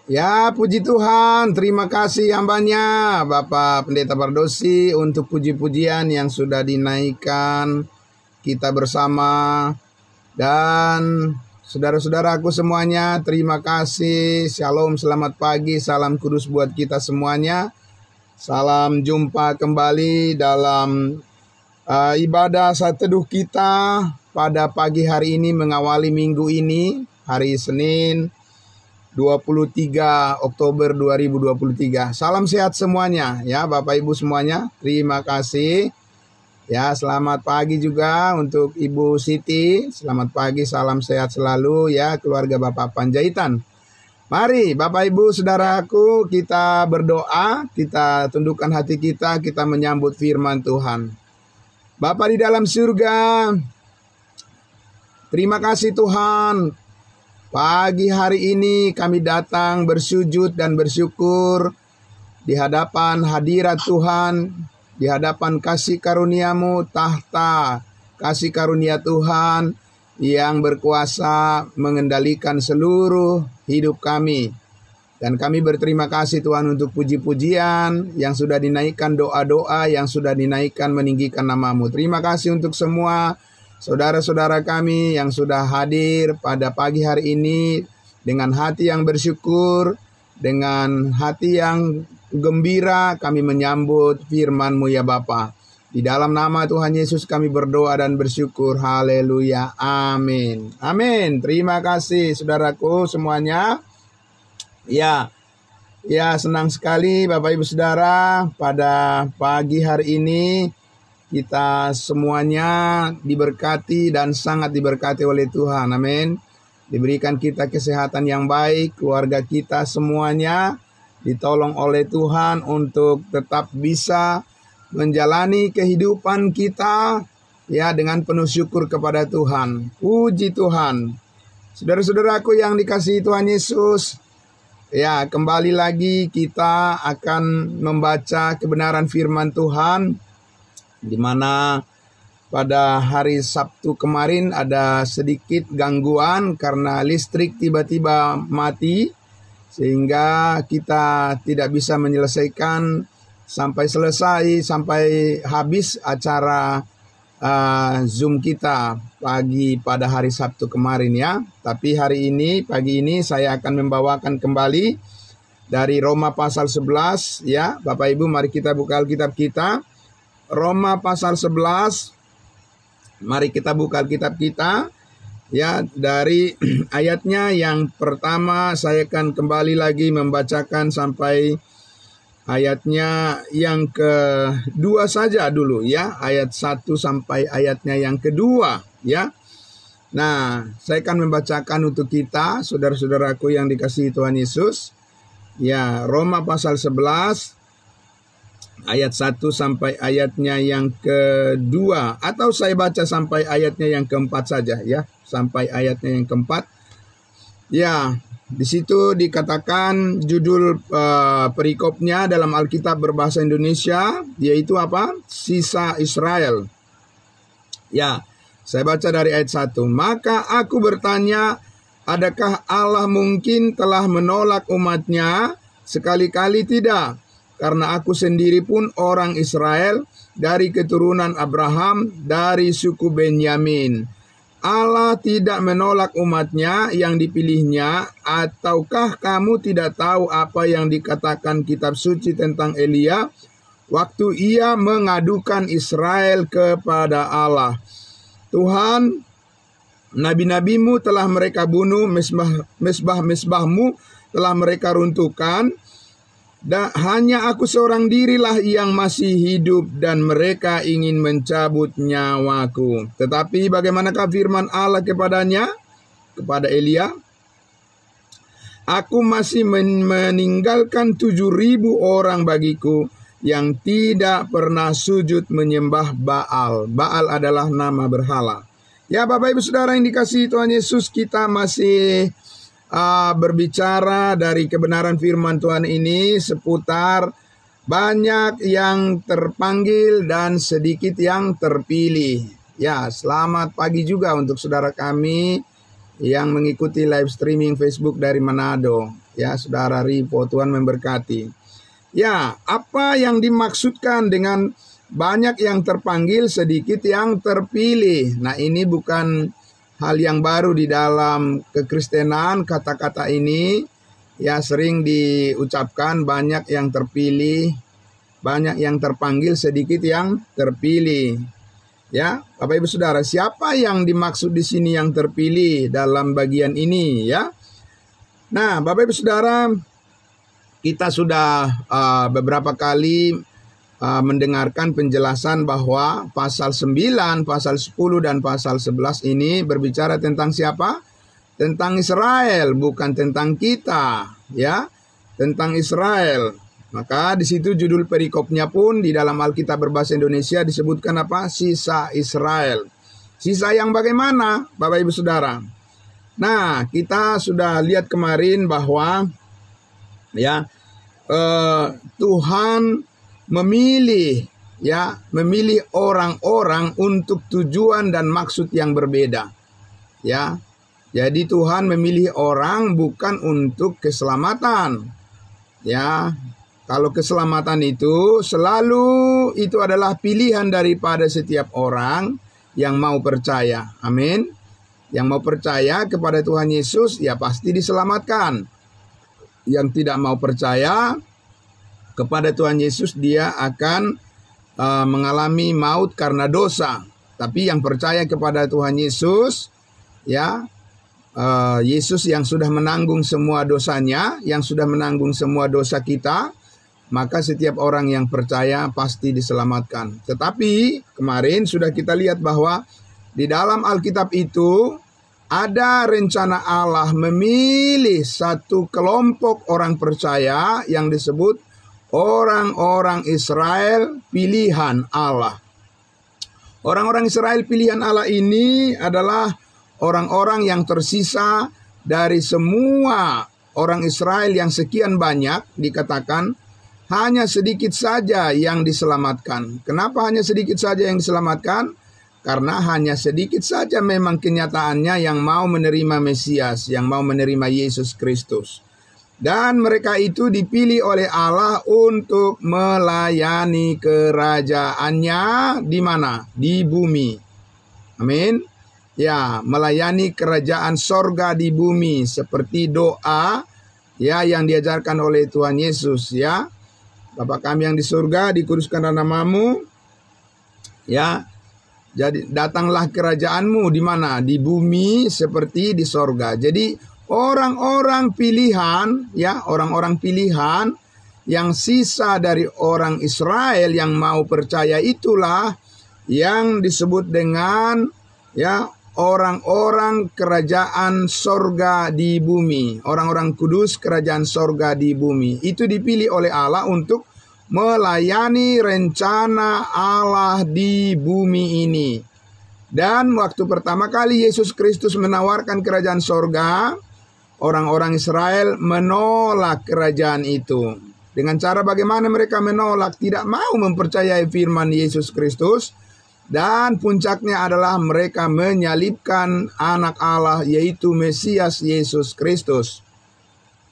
Ya, puji Tuhan, terima kasih hambanya Bapak Pendeta Bardosi untuk puji-pujian yang sudah dinaikkan kita bersama. Dan saudara-saudaraku semuanya, terima kasih. Shalom, selamat pagi, salam kudus buat kita semuanya. Salam jumpa kembali dalam ibadah saat teduh kita pada pagi hari ini mengawali minggu ini, hari Senin 23 Oktober 2023. Salam sehat semuanya ya Bapak Ibu semuanya. Terima kasih. Ya, selamat pagi juga untuk Ibu Siti. Selamat pagi, salam sehat selalu ya keluarga Bapak Panjaitan. Mari Bapak Ibu saudaraku, kita berdoa, kita tundukkan hati kita menyambut firman Tuhan. Bapa di dalam surga, terima kasih Tuhan. Pagi hari ini kami datang bersujud dan bersyukur di hadapan hadirat Tuhan, di hadapan kasih karunia-Mu, tahta kasih karunia Tuhan yang berkuasa mengendalikan seluruh hidup kami. Dan kami berterima kasih Tuhan untuk puji-pujian yang sudah dinaikkan, doa-doa yang sudah dinaikkan meninggikan nama-Mu. Terima kasih untuk semua saudara-saudara kami yang sudah hadir pada pagi hari ini dengan hati yang bersyukur, dengan hati yang gembira kami menyambut firman-Mu ya Bapa. Di dalam nama Tuhan Yesus kami berdoa dan bersyukur. Haleluya. Amin. Amin. Terima kasih saudaraku semuanya. Ya, senang sekali Bapak Ibu Saudara pada pagi hari ini kita semuanya diberkati dan sangat diberkati oleh Tuhan. Amin. Diberikan kita kesehatan yang baik, keluarga kita semuanya ditolong oleh Tuhan untuk tetap bisa menjalani kehidupan kita ya dengan penuh syukur kepada Tuhan. Puji Tuhan. Saudara-saudaraku yang dikasihi Tuhan Yesus, ya kembali lagi kita akan membaca kebenaran firman Tuhan, di mana pada hari Sabtu kemarin ada sedikit gangguan karena listrik tiba-tiba mati, sehingga kita tidak bisa menyelesaikan sampai habis acara Zoom kita pada hari Sabtu kemarin ya. Tapi pagi ini saya akan membawakan kembali dari Roma pasal 11 ya. Bapak Ibu mari kita buka Alkitab kita. Roma pasal 11, mari kita buka Alkitab kita ya, dari ayatnya yang pertama saya akan kembali lagi membacakan sampai ayatnya yang kedua saja dulu ya, ayat 1 sampai ayatnya yang kedua ya. Nah, saya akan membacakan untuk kita saudara-saudaraku yang dikasihi Tuhan Yesus ya, Roma pasal 11 ayat 1 sampai ayatnya yang kedua, atau saya baca sampai ayatnya yang keempat saja ya, sampai ayatnya yang keempat. Ya, di situ dikatakan judul perikopnya dalam Alkitab berbahasa Indonesia yaitu apa? Sisa Israel. Ya, saya baca dari ayat 1. Maka aku bertanya, adakah Allah mungkin telah menolak umatnya? Sekali-kali tidak. Karena aku sendiri pun orang Israel dari keturunan Abraham dari suku Benyamin. Allah tidak menolak umatnya yang dipilihnya. Ataukah kamu tidak tahu apa yang dikatakan kitab suci tentang Elia waktu ia mengadukan Israel kepada Allah? Tuhan, nabi-nabimu telah mereka bunuh, mesbah-mesbahmu telah mereka runtuhkan. Dan hanya aku seorang dirilah yang masih hidup dan mereka ingin mencabut nyawaku. Tetapi bagaimanakah firman Allah kepadanya? Kepada Elia, aku masih meninggalkan 7.000 orang bagiku yang tidak pernah sujud menyembah Baal. Baal adalah nama berhala. Ya Bapak Ibu Saudara yang dikasihi Tuhan Yesus, kita masih berbicara dari kebenaran firman Tuhan ini seputar banyak yang terpanggil dan sedikit yang terpilih. Ya, selamat pagi juga untuk saudara kami yang mengikuti live streaming Facebook dari Manado. Ya, Saudara Ripo, Tuhan memberkati. Ya, apa yang dimaksudkan dengan banyak yang terpanggil, sedikit yang terpilih? Nah, ini bukan hal yang baru di dalam kekristenan. Kata-kata ini ya sering diucapkan, banyak yang terpilih, banyak yang terpanggil, sedikit yang terpilih. Ya, Bapak Ibu Saudara, siapa yang dimaksud di sini yang terpilih dalam bagian ini ya? Nah, Bapak Ibu Saudara, kita sudah beberapa kali mendengarkan penjelasan bahwa pasal 9, pasal 10 dan pasal 11 ini berbicara tentang siapa? Tentang Israel, bukan tentang kita, ya. Tentang Israel. Maka di situ judul perikopnya pun di dalam Alkitab berbahasa Indonesia disebutkan apa? Sisa Israel. Sisa yang bagaimana, Bapak Ibu Saudara? Nah, kita sudah lihat kemarin bahwa ya Tuhan memilih orang-orang untuk tujuan dan maksud yang berbeda. Ya. Jadi Tuhan memilih orang bukan untuk keselamatan. Ya. Kalau keselamatan itu selalu itu adalah pilihan daripada setiap orang yang mau percaya. Amin. Yang mau percaya kepada Tuhan Yesus ya pasti diselamatkan. Yang tidak mau percaya kepada Tuhan Yesus dia akan mengalami maut karena dosa. Tapi yang percaya kepada Tuhan Yesus ya Yesus yang sudah menanggung semua dosanya, yang sudah menanggung semua dosa kita, maka setiap orang yang percaya pasti diselamatkan. Tetapi kemarin sudah kita lihat bahwa di dalam Alkitab itu ada rencana Allah memilih satu kelompok orang percaya yang disebut orang-orang Israel pilihan Allah. Orang-orang Israel pilihan Allah ini adalah orang-orang yang tersisa dari semua orang Israel yang sekian banyak, dikatakan hanya sedikit saja yang diselamatkan. Kenapa hanya sedikit saja yang diselamatkan? Karena hanya sedikit saja memang kenyataannya yang mau menerima Mesias, yang mau menerima Yesus Kristus. Dan mereka itu dipilih oleh Allah untuk melayani kerajaannya di mana? Di bumi. Amin. Ya, melayani kerajaan sorga di bumi seperti doa ya yang diajarkan oleh Tuhan Yesus ya. Bapa kami yang di surga, dikuduskanlah namamu. Ya. Jadi datanglah kerajaanmu di mana? Di bumi seperti di sorga. Jadi orang-orang pilihan ya, orang-orang pilihan yang sisa dari orang Israel yang mau percaya itulah yang disebut dengan ya orang-orang kerajaan sorga di bumi. Orang-orang kudus kerajaan sorga di bumi. Itu dipilih oleh Allah untuk melayani rencana Allah di bumi ini. Dan waktu pertama kali Yesus Kristus menawarkan kerajaan sorga, orang-orang Israel menolak kerajaan itu. Dengan cara bagaimana mereka menolak? Tidak mau mempercayai firman Yesus Kristus. Dan puncaknya adalah mereka menyalibkan anak Allah, yaitu Mesias Yesus Kristus.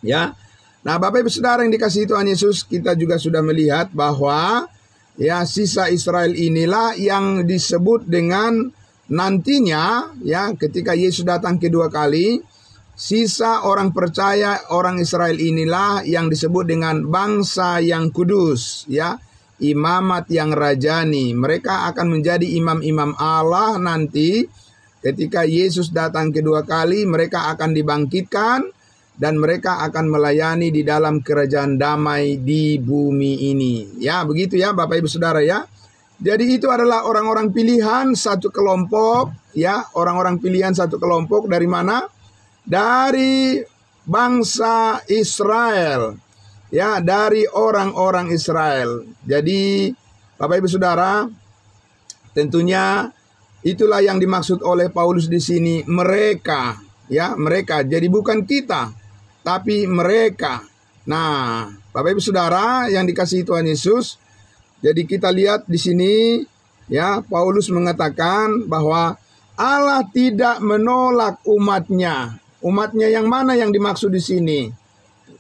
Ya. Nah, Bapak Ibu Saudara yang dikasihi Tuhan Yesus, kita juga sudah melihat bahwa ya sisa Israel inilah yang disebut dengan nantinya ya ketika Yesus datang kedua kali, sisa orang percaya orang Israel inilah yang disebut dengan bangsa yang kudus ya, imamat yang rajani. Mereka akan menjadi imam-imam Allah nanti ketika Yesus datang kedua kali. Mereka akan dibangkitkan dan mereka akan melayani di dalam kerajaan damai di bumi ini. Ya, begitu ya Bapak Ibu Saudara ya. Jadi itu adalah orang-orang pilihan satu kelompok ya, orang-orang pilihan satu kelompok dari mana? Dari bangsa Israel. Ya, dari orang-orang Israel. Jadi Bapak Ibu Saudara, tentunya itulah yang dimaksud oleh Paulus di sini, mereka ya, mereka. Jadi bukan kita, tapi mereka. Nah, Bapak Ibu Saudara yang dikasihi Tuhan Yesus, jadi kita lihat di sini ya, Paulus mengatakan bahwa Allah tidak menolak umatnya. Umatnya yang mana yang dimaksud di sini?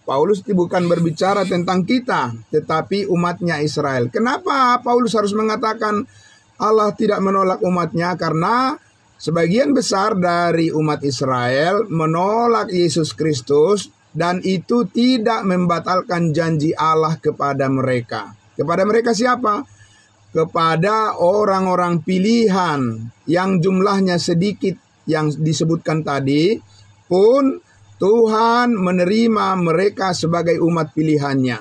Paulus bukan berbicara tentang kita, tetapi umatnya Israel. Kenapa Paulus harus mengatakan Allah tidak menolak umatnya? Karena sebagian besar dari umat Israel menolak Yesus Kristus, dan itu tidak membatalkan janji Allah kepada mereka. Kepada mereka siapa? Kepada orang-orang pilihan yang jumlahnya sedikit yang disebutkan tadi, pun Tuhan menerima mereka sebagai umat pilihannya.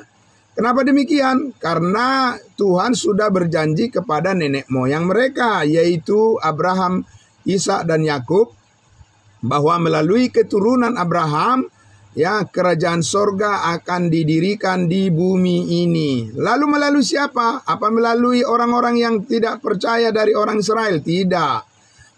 Kenapa demikian? Karena Tuhan sudah berjanji kepada nenek moyang mereka, yaitu Abraham, Ishak dan Yakub, bahwa melalui keturunan Abraham, ya, kerajaan sorga akan didirikan di bumi ini. Lalu melalui siapa? Apa melalui orang-orang yang tidak percaya dari orang Israel? Tidak.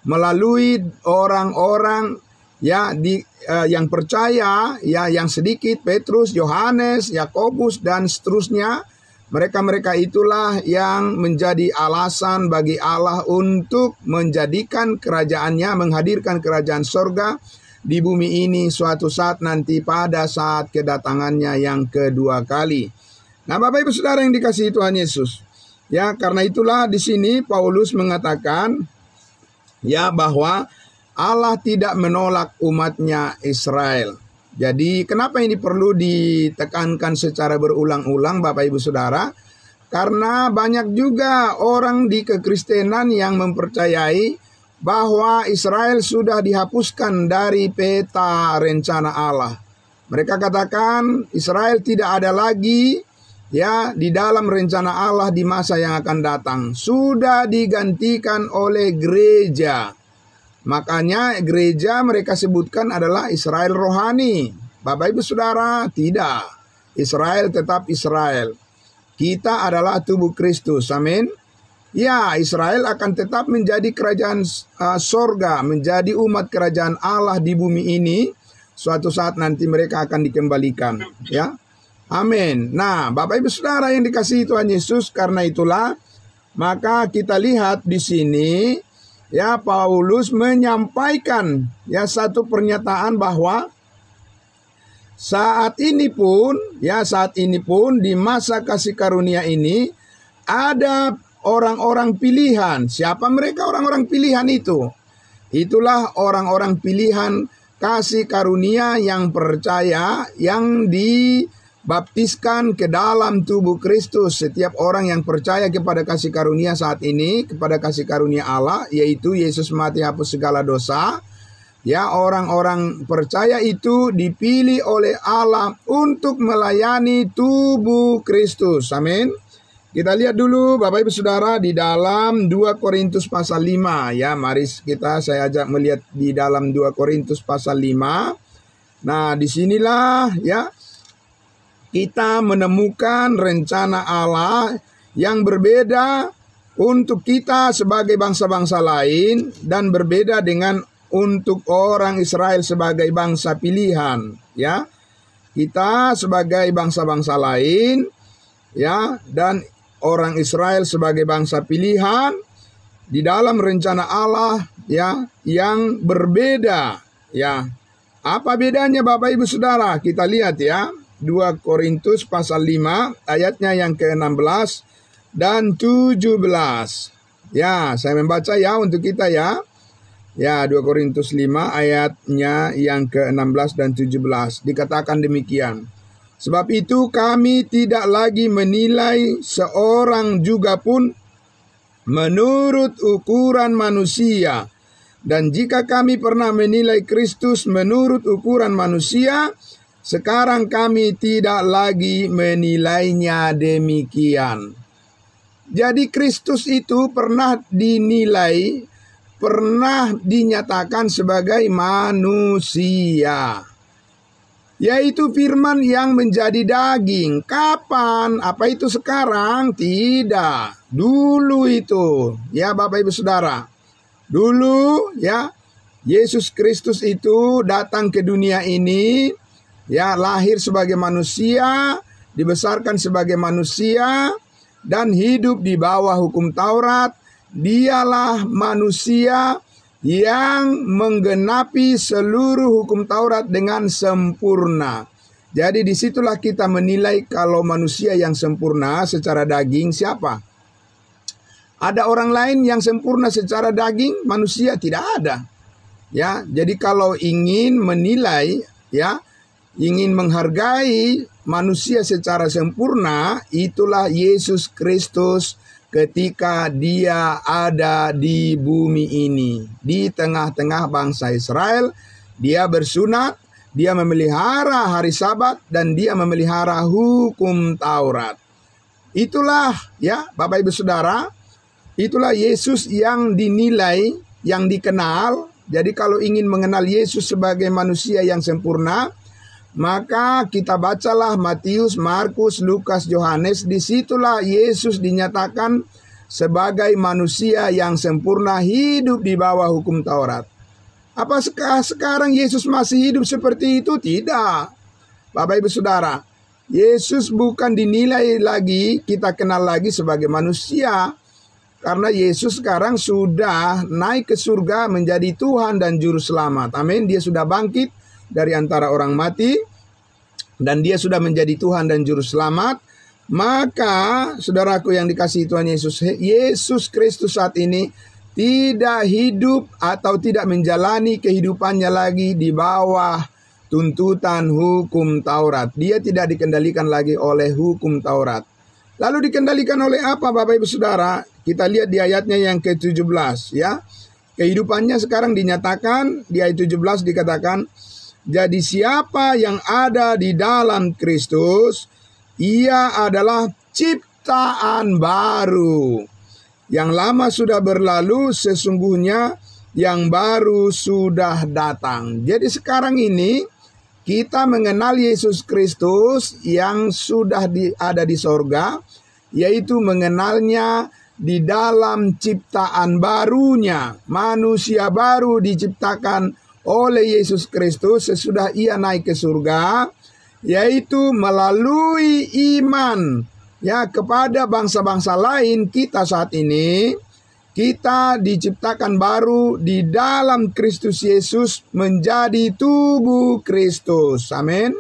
Melalui orang-orang yang percaya, ya, yang sedikit, Petrus, Yohanes, Yakobus dan seterusnya. Mereka-mereka itulah yang menjadi alasan bagi Allah untuk menjadikan kerajaannya, menghadirkan kerajaan sorga di bumi ini suatu saat nanti pada saat kedatangannya yang kedua kali. Nah, Bapak Ibu Saudara yang dikasihi Tuhan Yesus, ya, karena itulah di sini Paulus mengatakan, ya, bahwa Allah tidak menolak umatnya Israel. Jadi kenapa ini perlu ditekankan secara berulang-ulang, Bapak Ibu Saudara? Karena banyak juga orang di kekristenan yang mempercayai bahwa Israel sudah dihapuskan dari peta rencana Allah. Mereka katakan Israel tidak ada lagi, ya, di dalam rencana Allah di masa yang akan datang. Sudah digantikan oleh gereja. Makanya gereja mereka sebutkan adalah Israel rohani. Bapak Ibu Saudara, tidak. Israel tetap Israel. Kita adalah tubuh Kristus. Amin. Ya, Israel akan tetap menjadi kerajaan sorga, menjadi umat kerajaan Allah di bumi ini. Suatu saat nanti mereka akan dikembalikan. Ya, amin. Nah, Bapak Ibu Saudara yang dikasihi Tuhan Yesus, karena itulah maka kita lihat di sini, ya, Paulus menyampaikan, ya, satu pernyataan bahwa saat ini pun di masa kasih karunia ini ada orang-orang pilihan. Siapa mereka orang-orang pilihan itu? Itulah orang-orang pilihan kasih karunia yang percaya, yang dibaptiskan ke dalam tubuh Kristus. Setiap orang yang percaya kepada kasih karunia saat ini, kepada kasih karunia Allah, yaitu Yesus mati hapus segala dosa. Ya, orang-orang percaya itu dipilih oleh Allah untuk melayani tubuh Kristus. Amin. Kita lihat dulu Bapak Ibu Saudara di dalam 2 Korintus pasal 5, ya. Mari saya ajak melihat di dalam 2 Korintus pasal 5. Nah, disinilah, ya, kita menemukan rencana Allah yang berbeda untuk kita sebagai bangsa-bangsa lain dan berbeda dengan untuk orang Israel sebagai bangsa pilihan, ya. Kita sebagai bangsa-bangsa lain, ya, dan orang Israel sebagai bangsa pilihan di dalam rencana Allah, ya, yang berbeda, ya. Apa bedanya Bapak Ibu Saudara? Kita lihat, ya. 2 Korintus pasal 5 ayatnya yang ke-16 dan 17. Ya, saya membaca, ya, untuk kita, ya. Ya, 2 Korintus 5 ayatnya yang ke-16 dan 17. Dikatakan demikian. Sebab itu kami tidak lagi menilai seorang juga pun menurut ukuran manusia. Dan jika kami pernah menilai Kristus menurut ukuran manusia, sekarang kami tidak lagi menilainya demikian. Jadi Kristus itu pernah dinilai, pernah dinyatakan sebagai manusia, yaitu firman yang menjadi daging. Kapan? Apa itu sekarang? Tidak. Dulu itu, ya Bapak Ibu Saudara. Dulu, ya, Yesus Kristus itu datang ke dunia ini, ya, lahir sebagai manusia, dibesarkan sebagai manusia, dan hidup di bawah hukum Taurat. Dialah manusia yang menggenapi seluruh hukum Taurat dengan sempurna. Jadi disitulah kita menilai kalau manusia yang sempurna secara daging siapa. Ada orang lain yang sempurna secara daging, manusia tidak ada. Ya, jadi kalau ingin menilai, ya, ingin menghargai manusia secara sempurna, itulah Yesus Kristus ketika dia ada di bumi ini. Di tengah-tengah bangsa Israel, dia bersunat, dia memelihara hari Sabat, dan dia memelihara hukum Taurat. Itulah, ya, Bapak Ibu Saudara, itulah Yesus yang dinilai, yang dikenal. Jadi kalau ingin mengenal Yesus sebagai manusia yang sempurna, maka kita bacalah Matius, Markus, Lukas, Yohanes. Disitulah Yesus dinyatakan sebagai manusia yang sempurna, hidup di bawah hukum Taurat. Apakah sekarang Yesus masih hidup seperti itu? Tidak. Bapak Ibu Saudara, Yesus bukan dinilai lagi, kita kenal lagi sebagai manusia. Karena Yesus sekarang sudah naik ke surga menjadi Tuhan dan Juru Selamat. Amin. Dia sudah bangkit dari antara orang mati. Dan dia sudah menjadi Tuhan dan Juru Selamat. Maka saudaraku yang dikasihi Tuhan Yesus, Yesus Kristus saat ini tidak hidup atau tidak menjalani kehidupannya lagi di bawah tuntutan hukum Taurat. Dia tidak dikendalikan lagi oleh hukum Taurat. Lalu dikendalikan oleh apa Bapak Ibu Saudara? Kita lihat di ayatnya yang ke-17 ya. Kehidupannya sekarang dinyatakan di ayat 17 dikatakan, jadi siapa yang ada di dalam Kristus, ia adalah ciptaan baru. Yang lama sudah berlalu, sesungguhnya yang baru sudah datang. Jadi sekarang ini kita mengenal Yesus Kristus yang sudah ada di sorga, yaitu mengenalnya di dalam ciptaan barunya. Manusia baru diciptakan oleh Yesus Kristus sesudah ia naik ke surga, yaitu melalui iman ya kepada bangsa-bangsa lain. Kita saat ini kita diciptakan baru di dalam Kristus Yesus menjadi tubuh Kristus. Amin.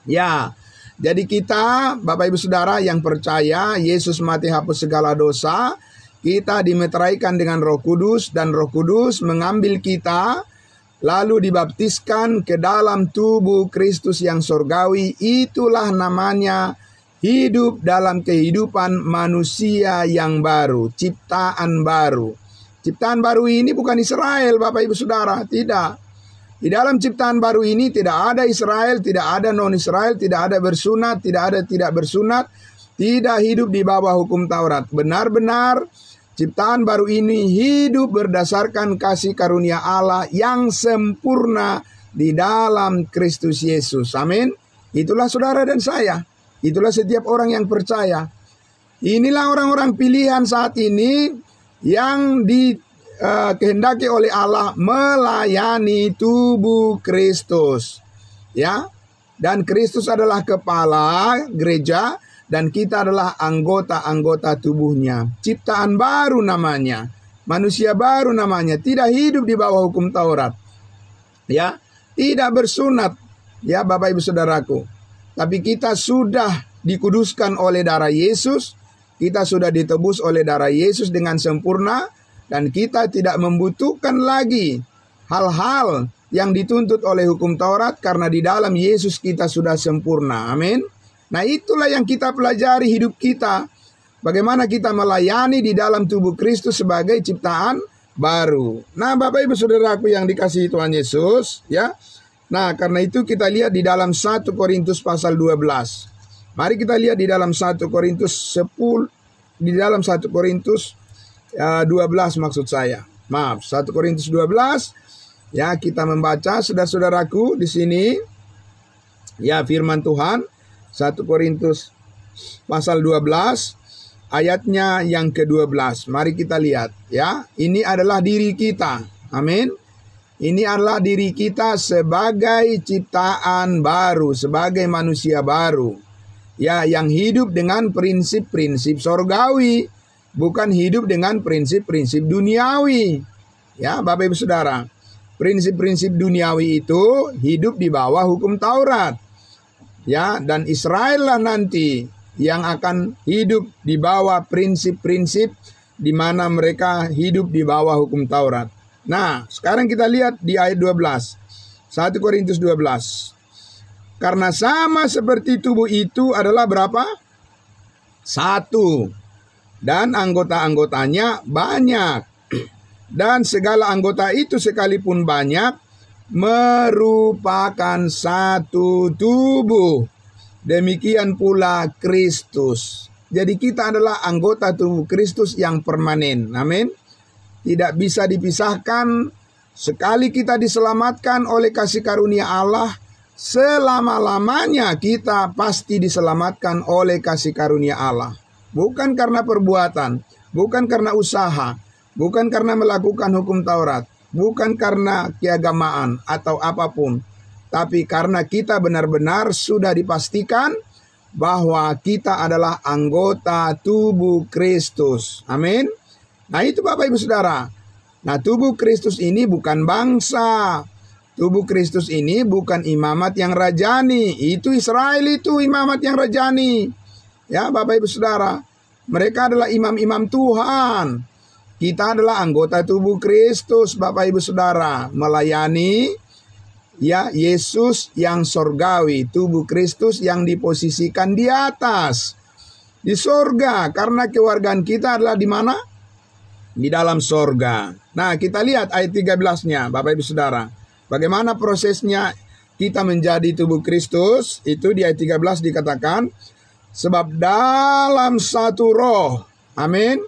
Ya, jadi kita Bapak Ibu Saudara yang percaya Yesus mati hapus segala dosa, kita dimeteraikan dengan Roh Kudus dan Roh Kudus mengambil kita lalu dibaptiskan ke dalam tubuh Kristus yang surgawi. Itulah namanya hidup dalam kehidupan manusia yang baru, ciptaan baru. Ciptaan baru ini bukan Israel, Bapak Ibu Saudara, tidak. Di dalam ciptaan baru ini tidak ada Israel, tidak ada non-Israel, tidak ada bersunat, tidak ada tidak bersunat, tidak hidup di bawah hukum Taurat. Benar-benar ciptaan baru ini hidup berdasarkan kasih karunia Allah yang sempurna di dalam Kristus Yesus. Amin. Itulah saudara dan saya. Itulah setiap orang yang percaya. Inilah orang-orang pilihan saat ini yang dikehendaki oleh Allah melayani tubuh Kristus. Ya. Dan Kristus adalah kepala gereja dan kita adalah anggota-anggota tubuhnya. Ciptaan baru namanya. Manusia baru namanya. Tidak hidup di bawah hukum Taurat. Ya. Tidak bersunat. Ya Bapak Ibu Saudaraku. Tapi kita sudah dikuduskan oleh darah Yesus. Kita sudah ditebus oleh darah Yesus dengan sempurna. Dan kita tidak membutuhkan lagi hal-hal yang dituntut oleh hukum Taurat. Karena di dalam Yesus kita sudah sempurna. Amin. Nah itulah yang kita pelajari hidup kita. Bagaimana kita melayani di dalam tubuh Kristus sebagai ciptaan baru. Nah Bapak Ibu Saudaraku yang dikasihi Tuhan Yesus. Ya. Nah, karena itu kita lihat di dalam 1 Korintus pasal 12. Mari kita lihat di dalam 1 Korintus 10, di dalam 1 Korintus 12 maksud saya. Maaf, 1 Korintus 12. Ya, kita membaca saudara-saudaraku di sini. Ya, firman Tuhan 1 Korintus pasal 12 ayatnya yang ke-12. Mari kita lihat ya. Ini adalah diri kita. Amin. Ini adalah diri kita sebagai ciptaan baru, sebagai manusia baru. Ya, yang hidup dengan prinsip-prinsip sorgawi, bukan hidup dengan prinsip-prinsip duniawi. Ya, Bapak Ibu Saudara, prinsip-prinsip duniawi itu hidup di bawah hukum Taurat. Ya, dan Israel lah nanti yang akan hidup di bawah prinsip-prinsip di mana mereka hidup di bawah hukum Taurat. Nah, sekarang kita lihat di ayat 12. 1 Korintus 12. Karena sama seperti tubuh itu adalah berapa? Satu. Dan anggota-anggotanya banyak. Dan segala anggota itu sekalipun banyak merupakan satu tubuh. Demikian pula Kristus. Jadi kita adalah anggota tubuh Kristus yang permanen. Amin. Tidak bisa dipisahkan. Sekali kita diselamatkan oleh kasih karunia Allah, selama-lamanya kita pasti diselamatkan oleh kasih karunia Allah. Bukan karena perbuatan, bukan karena usaha, bukan karena melakukan hukum Taurat, bukan karena keagamaan atau apapun, tapi karena kita benar-benar sudah dipastikan bahwa kita adalah anggota tubuh Kristus. Amin. Nah itu Bapak Ibu Saudara. Nah tubuh Kristus ini bukan bangsa. Tubuh Kristus ini bukan imamat yang rajani. Itu Israel itu imamat yang rajani. Ya Bapak Ibu Saudara. Mereka adalah imam-imam Tuhan. Kita adalah anggota tubuh Kristus, Bapak Ibu Saudara, melayani ya Yesus yang sorgawi, tubuh Kristus yang diposisikan di atas, di sorga, karena kewargaan kita adalah di mana? Di dalam sorga. Nah, kita lihat ayat 13-nya, Bapak Ibu Saudara. Bagaimana prosesnya kita menjadi tubuh Kristus? Itu di ayat 13 dikatakan, sebab dalam satu roh, amin,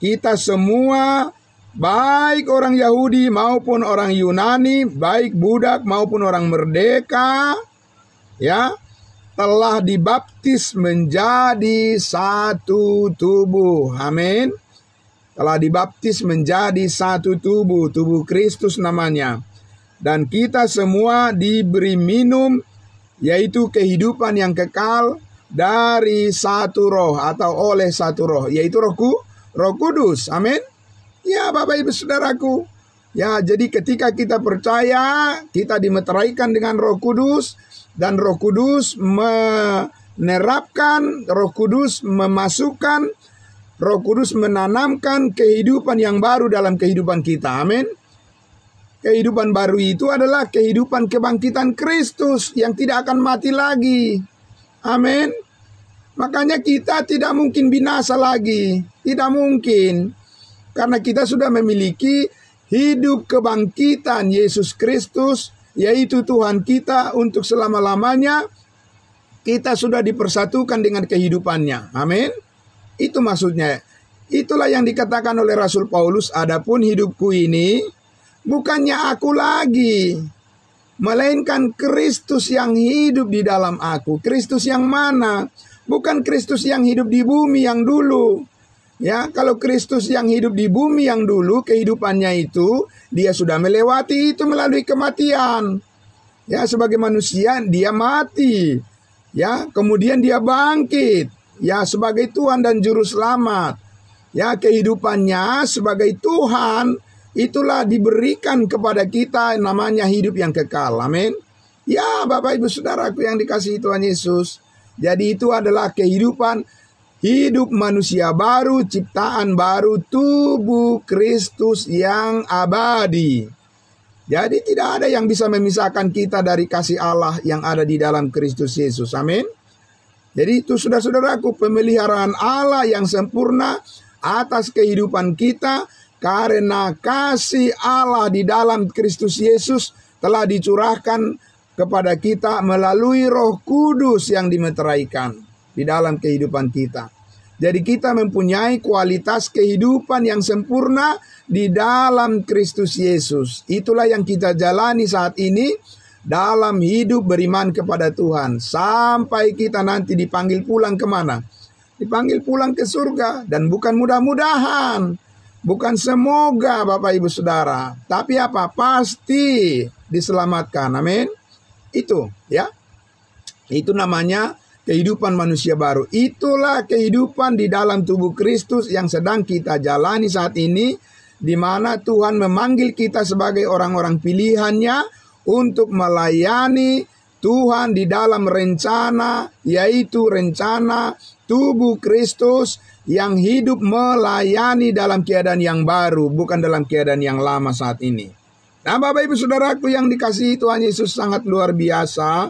kita semua, baik orang Yahudi maupun orang Yunani, baik budak maupun orang merdeka, ya, telah dibaptis menjadi satu tubuh. Amin. Telah dibaptis menjadi satu tubuh, tubuh Kristus namanya. Dan kita semua diberi minum, yaitu kehidupan yang kekal dari satu roh atau oleh satu roh, yaitu Roh Kudus. Amin. Ya Bapak Ibu Saudaraku. Ya, jadi ketika kita percaya, kita dimeteraikan dengan Roh Kudus, dan Roh Kudus menerapkan, Roh Kudus memasukkan, Roh Kudus menanamkan kehidupan yang baru dalam kehidupan kita. Amin. Kehidupan baru itu adalah kehidupan kebangkitan Kristus yang tidak akan mati lagi. Amin. Makanya kita tidak mungkin binasa lagi. Tidak mungkin. Karena kita sudah memiliki hidup kebangkitan Yesus Kristus, yaitu Tuhan kita untuk selama-lamanya. Kita sudah dipersatukan dengan kehidupannya. Amin. Itu maksudnya. Itulah yang dikatakan oleh Rasul Paulus, adapun hidupku ini bukannya aku lagi, melainkan Kristus yang hidup di dalam aku. Kristus yang mana? Bukan Kristus yang hidup di bumi yang dulu. Ya, kalau Kristus yang hidup di bumi yang dulu, kehidupannya itu, dia sudah melewati itu melalui kematian. Ya, sebagai manusia dia mati. Ya, kemudian dia bangkit. Ya, sebagai Tuhan dan Juru Selamat. Ya, kehidupannya sebagai Tuhan, itulah diberikan kepada kita namanya hidup yang kekal. Amin. Ya, Bapak Ibu Saudaraku yang dikasihi Tuhan Yesus. Jadi itu adalah kehidupan, hidup manusia baru, ciptaan baru, tubuh Kristus yang abadi. Jadi tidak ada yang bisa memisahkan kita dari kasih Allah yang ada di dalam Kristus Yesus. Amin. Jadi itu saudara-saudaraku, pemeliharaan Allah yang sempurna atas kehidupan kita, karena kasih Allah di dalam Kristus Yesus telah dicurahkan kepada kita melalui Roh Kudus yang dimeteraikan di dalam kehidupan kita. Jadi kita mempunyai kualitas kehidupan yang sempurna di dalam Kristus Yesus. Itulah yang kita jalani saat ini dalam hidup beriman kepada Tuhan. Sampai kita nanti dipanggil pulang kemana? Dipanggil pulang ke surga. Dan bukan mudah-mudahan, bukan semoga Bapak Ibu Saudara, tapi apa? Pasti diselamatkan. Amin. Itu ya. Itu namanya kehidupan manusia baru. Itulah kehidupan di dalam tubuh Kristus yang sedang kita jalani saat ini, di mana Tuhan memanggil kita sebagai orang-orang pilihannya untuk melayani Tuhan di dalam rencana, yaitu rencana tubuh Kristus yang hidup melayani dalam keadaan yang baru, bukan dalam keadaan yang lama saat ini. Nah, Bapak Ibu Saudaraku yang dikasihi Tuhan Yesus, sangat luar biasa.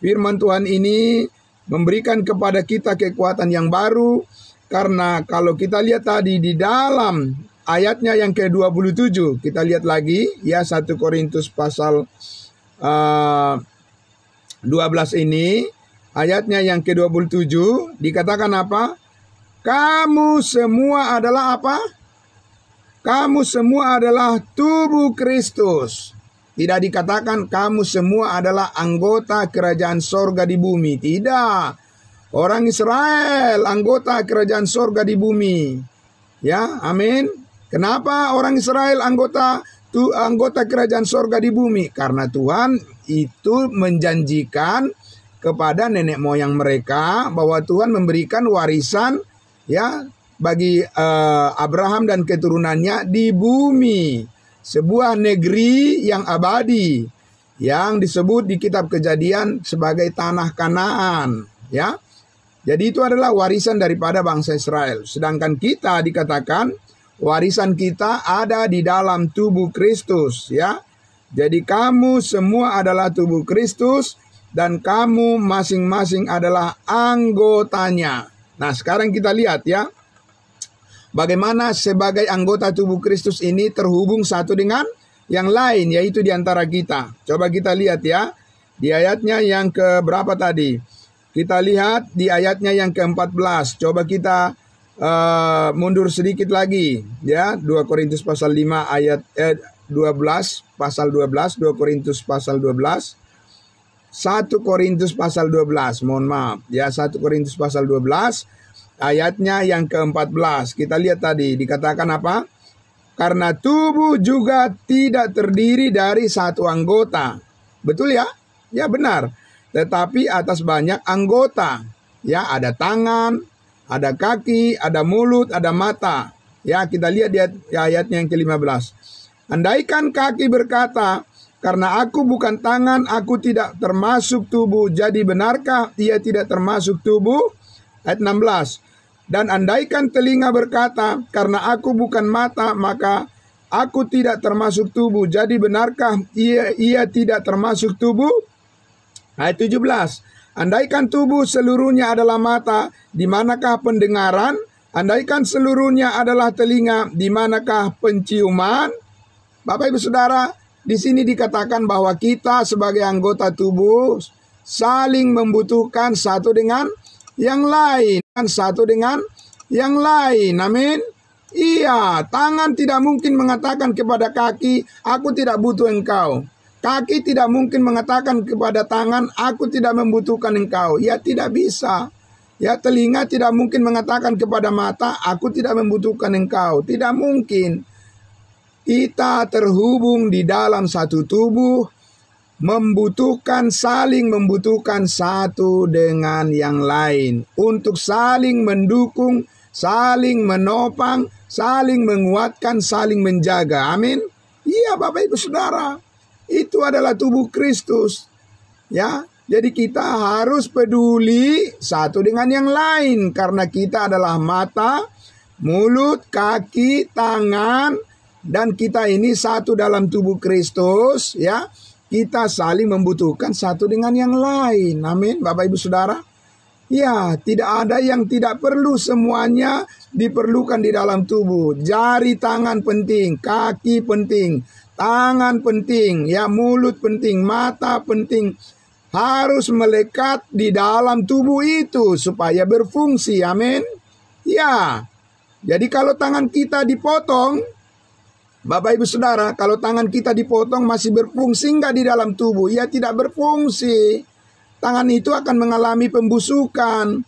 Firman Tuhan ini memberikan kepada kita kekuatan yang baru. Karena kalau kita lihat tadi di dalam ayatnya yang ke-27, kita lihat lagi ya 1 Korintus pasal 12 ini, ayatnya yang ke-27 dikatakan apa? Kamu semua adalah apa? Kamu semua adalah tubuh Kristus. Tidak dikatakan kamu semua adalah anggota kerajaan sorga di bumi. Tidak. Orang Israel anggota kerajaan sorga di bumi. Ya, amin. Kenapa orang Israel anggota kerajaan sorga di bumi? Karena Tuhan itu menjanjikan kepada nenek moyang mereka bahwa Tuhan memberikan warisan ya bagi Abraham dan keturunannya di bumi, sebuah negeri yang abadi yang disebut di kitab Kejadian sebagai tanah Kanaan, ya. Jadi itu adalah warisan daripada bangsa Israel. Sedangkan kita dikatakan warisan kita ada di dalam tubuh Kristus, ya. Jadi kamu semua adalah tubuh Kristus dan kamu masing-masing adalah anggotanya. Nah, sekarang kita lihat ya, bagaimana sebagai anggota tubuh Kristus ini terhubung satu dengan yang lain, yaitu di antara kita. Coba kita lihat ya, di ayatnya yang ke berapa tadi? Kita lihat di ayatnya yang ke-14. Coba kita mundur sedikit lagi ya, 2 Korintus pasal 5 ayat 12 pasal 12, 2 Korintus pasal 12. 1 Korintus pasal 12, mohon maaf ya, 1 Korintus pasal 12 ayatnya yang ke-14. Kita lihat tadi dikatakan apa? Karena tubuh juga tidak terdiri dari satu anggota. Betul ya? Ya benar. Tetapi atas banyak anggota. Ya, ada tangan, ada kaki, ada mulut, ada mata. Ya, kita lihat di ayatnya yang ke-15. Andaikan kaki berkata, karena aku bukan tangan, aku tidak termasuk tubuh. Jadi benarkah ia tidak termasuk tubuh? Ayat 16. Dan andaikan telinga berkata, karena aku bukan mata, maka aku tidak termasuk tubuh. Jadi benarkah ia tidak termasuk tubuh? Ayat 17. Andaikan tubuh seluruhnya adalah mata, di manakah pendengaran? Andaikan seluruhnya adalah telinga, di manakah penciuman? Bapak Ibu Saudara, di sini dikatakan bahwa kita sebagai anggota tubuh saling membutuhkan satu dengan yang lain. Satu dengan yang lain. Amin. Iya, tangan tidak mungkin mengatakan kepada kaki, aku tidak butuh engkau. Kaki tidak mungkin mengatakan kepada tangan, aku tidak membutuhkan engkau. Ya, tidak bisa. Ya, telinga tidak mungkin mengatakan kepada mata, aku tidak membutuhkan engkau. Tidak mungkin. Kita terhubung di dalam satu tubuh, saling membutuhkan satu dengan yang lain. Untuk saling mendukung, saling menopang, saling menguatkan, saling menjaga. Amin. Iya Bapak Ibu Saudara. Itu adalah tubuh Kristus. Ya, jadi kita harus peduli satu dengan yang lain. Karena kita adalah mata, mulut, kaki, tangan, dan kita ini satu dalam tubuh Kristus, ya. Kita saling membutuhkan satu dengan yang lain. Amin, Bapak Ibu Saudara. Ya, tidak ada yang tidak perlu, semuanya diperlukan di dalam tubuh. Jari tangan penting, kaki penting, tangan penting, ya, mulut penting, mata penting. Harus melekat di dalam tubuh itu supaya berfungsi. Amin. Ya. Jadi kalau tangan kita dipotong, Bapak Ibu Saudara, kalau tangan kita dipotong masih berfungsi enggak di dalam tubuh? Ya, tidak berfungsi. Tangan itu akan mengalami pembusukan.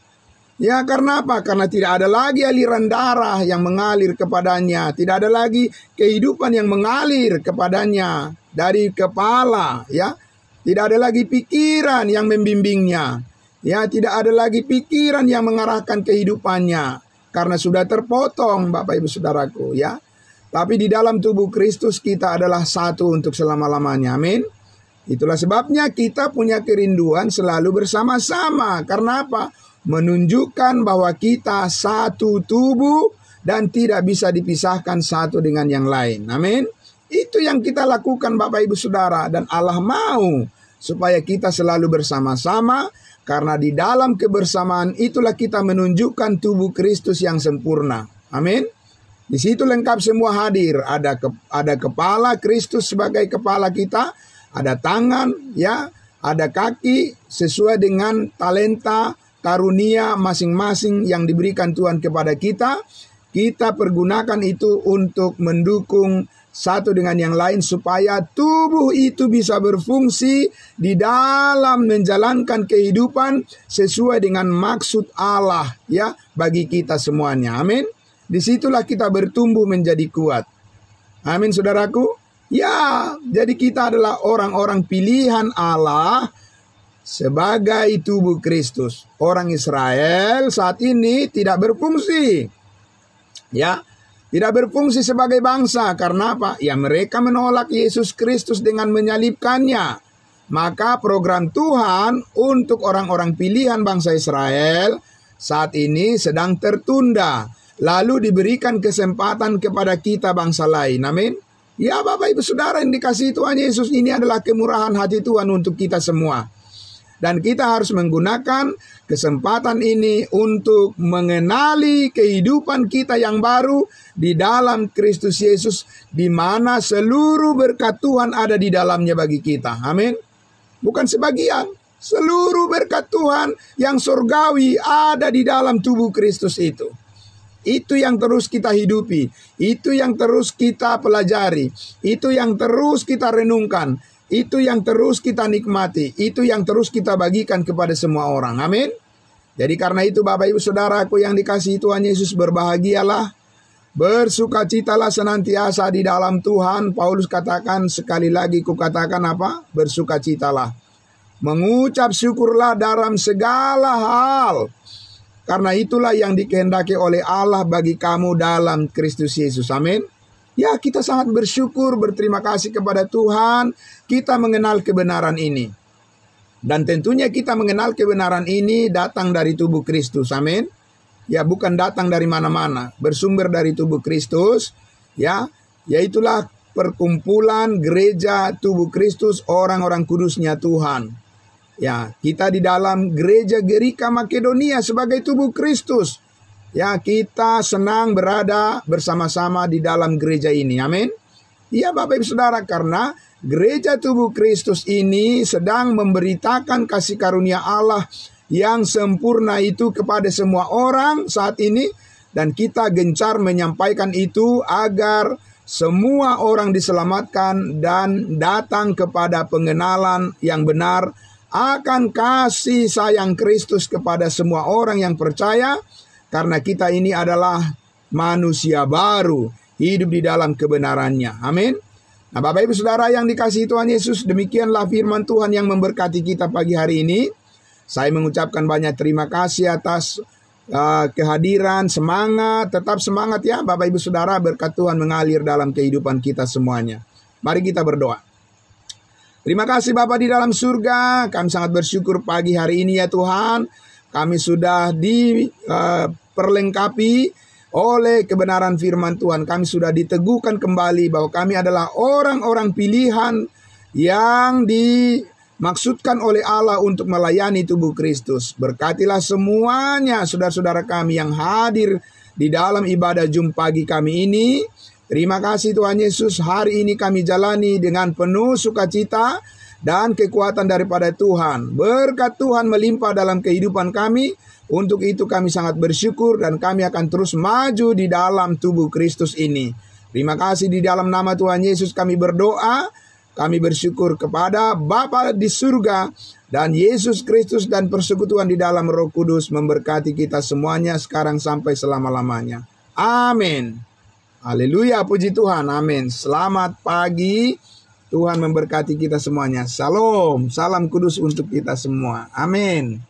Ya, karena apa? Karena tidak ada lagi aliran darah yang mengalir kepadanya. Tidak ada lagi kehidupan yang mengalir kepadanya dari kepala, ya. Tidak ada lagi pikiran yang membimbingnya. Ya, tidak ada lagi pikiran yang mengarahkan kehidupannya. Karena sudah terpotong, Bapak Ibu Saudaraku, ya. Tapi di dalam tubuh Kristus kita adalah satu untuk selama-lamanya. Amin. Itulah sebabnya kita punya kerinduan selalu bersama-sama. Karena apa? Menunjukkan bahwa kita satu tubuh dan tidak bisa dipisahkan satu dengan yang lain. Amin. Itu yang kita lakukan Bapak Ibu Saudara. Dan Allah mau supaya kita selalu bersama-sama. Karena di dalam kebersamaan itulah kita menunjukkan tubuh Kristus yang sempurna. Amin. Di situ lengkap semua hadir. Ada kepala Kristus sebagai kepala kita. Ada tangan, ya, ada kaki sesuai dengan talenta, karunia masing-masing yang diberikan Tuhan kepada kita. Kita pergunakan itu untuk mendukung satu dengan yang lain supaya tubuh itu bisa berfungsi di dalam menjalankan kehidupan sesuai dengan maksud Allah, ya, bagi kita semuanya. Amin. Disitulah kita bertumbuh menjadi kuat. Amin, saudaraku. Ya, jadi kita adalah orang-orang pilihan Allah sebagai tubuh Kristus. Orang Israel saat ini tidak berfungsi. Ya, tidak berfungsi sebagai bangsa. Karena apa? Ya, mereka menolak Yesus Kristus dengan menyalibkannya. Maka program Tuhan untuk orang-orang pilihan bangsa Israel saat ini sedang tertunda. Lalu diberikan kesempatan kepada kita bangsa lain. Amin. Ya Bapak Ibu Saudara yang dikasihi Tuhan Yesus, ini adalah kemurahan hati Tuhan untuk kita semua. Dan kita harus menggunakan kesempatan ini untuk mengenali kehidupan kita yang baru di dalam Kristus Yesus, di mana seluruh berkat Tuhan ada di dalamnya bagi kita. Amin. Bukan sebagian, seluruh berkat Tuhan yang surgawi ada di dalam tubuh Kristus itu. Itu yang terus kita hidupi, itu yang terus kita pelajari, itu yang terus kita renungkan, itu yang terus kita nikmati, itu yang terus kita bagikan kepada semua orang. Amin. Jadi karena itu Bapak Ibu Saudaraku yang dikasihi Tuhan Yesus, berbahagialah, bersukacitalah senantiasa di dalam Tuhan. Paulus katakan, sekali lagi kukatakan apa? Bersukacitalah. Mengucap syukurlah dalam segala hal. Karena itulah yang dikehendaki oleh Allah bagi kamu dalam Kristus Yesus. Amin. Ya, kita sangat bersyukur, berterima kasih kepada Tuhan. Kita mengenal kebenaran ini. Dan tentunya kita mengenal kebenaran ini datang dari tubuh Kristus. Amin. Ya, bukan datang dari mana-mana. Bersumber dari tubuh Kristus. Ya, yaitulah perkumpulan gereja tubuh Kristus, orang-orang kudusnya Tuhan. Ya, kita di dalam gereja Gerika Makedonia sebagai tubuh Kristus. Ya, kita senang berada bersama-sama di dalam gereja ini. Amin. Ya Bapak Ibu Saudara, karena gereja tubuh Kristus ini sedang memberitakan kasih karunia Allah yang sempurna itu kepada semua orang saat ini. Dan kita gencar menyampaikan itu agar semua orang diselamatkan dan datang kepada pengenalan yang benar akan kasih sayang Kristus kepada semua orang yang percaya, karena kita ini adalah manusia baru, hidup di dalam kebenarannya. Amin. Nah Bapak Ibu Saudara yang dikasihi Tuhan Yesus, demikianlah firman Tuhan yang memberkati kita pagi hari ini. Saya mengucapkan banyak terima kasih atas kehadiran, semangat, tetap semangat ya Bapak Ibu Saudara, berkat Tuhan mengalir dalam kehidupan kita semuanya. Mari kita berdoa. Terima kasih Bapa di dalam surga, kami sangat bersyukur pagi hari ini ya Tuhan. Kami sudah diperlengkapi oleh kebenaran firman Tuhan. Kami sudah diteguhkan kembali bahwa kami adalah orang-orang pilihan yang dimaksudkan oleh Allah untuk melayani tubuh Kristus. Berkatilah semuanya saudara-saudara kami yang hadir di dalam ibadah Jum pagi kami ini. Terima kasih Tuhan Yesus, hari ini kami jalani dengan penuh sukacita dan kekuatan daripada Tuhan. Berkat Tuhan melimpah dalam kehidupan kami. Untuk itu kami sangat bersyukur dan kami akan terus maju di dalam tubuh Kristus ini. Terima kasih di dalam nama Tuhan Yesus kami berdoa. Kami bersyukur kepada Bapa di surga dan Yesus Kristus dan persekutuan di dalam Roh Kudus memberkati kita semuanya sekarang sampai selama-lamanya. Amin. Haleluya, puji Tuhan, amin. Selamat pagi, Tuhan memberkati kita semuanya. Shalom, salam kudus untuk kita semua. Amin.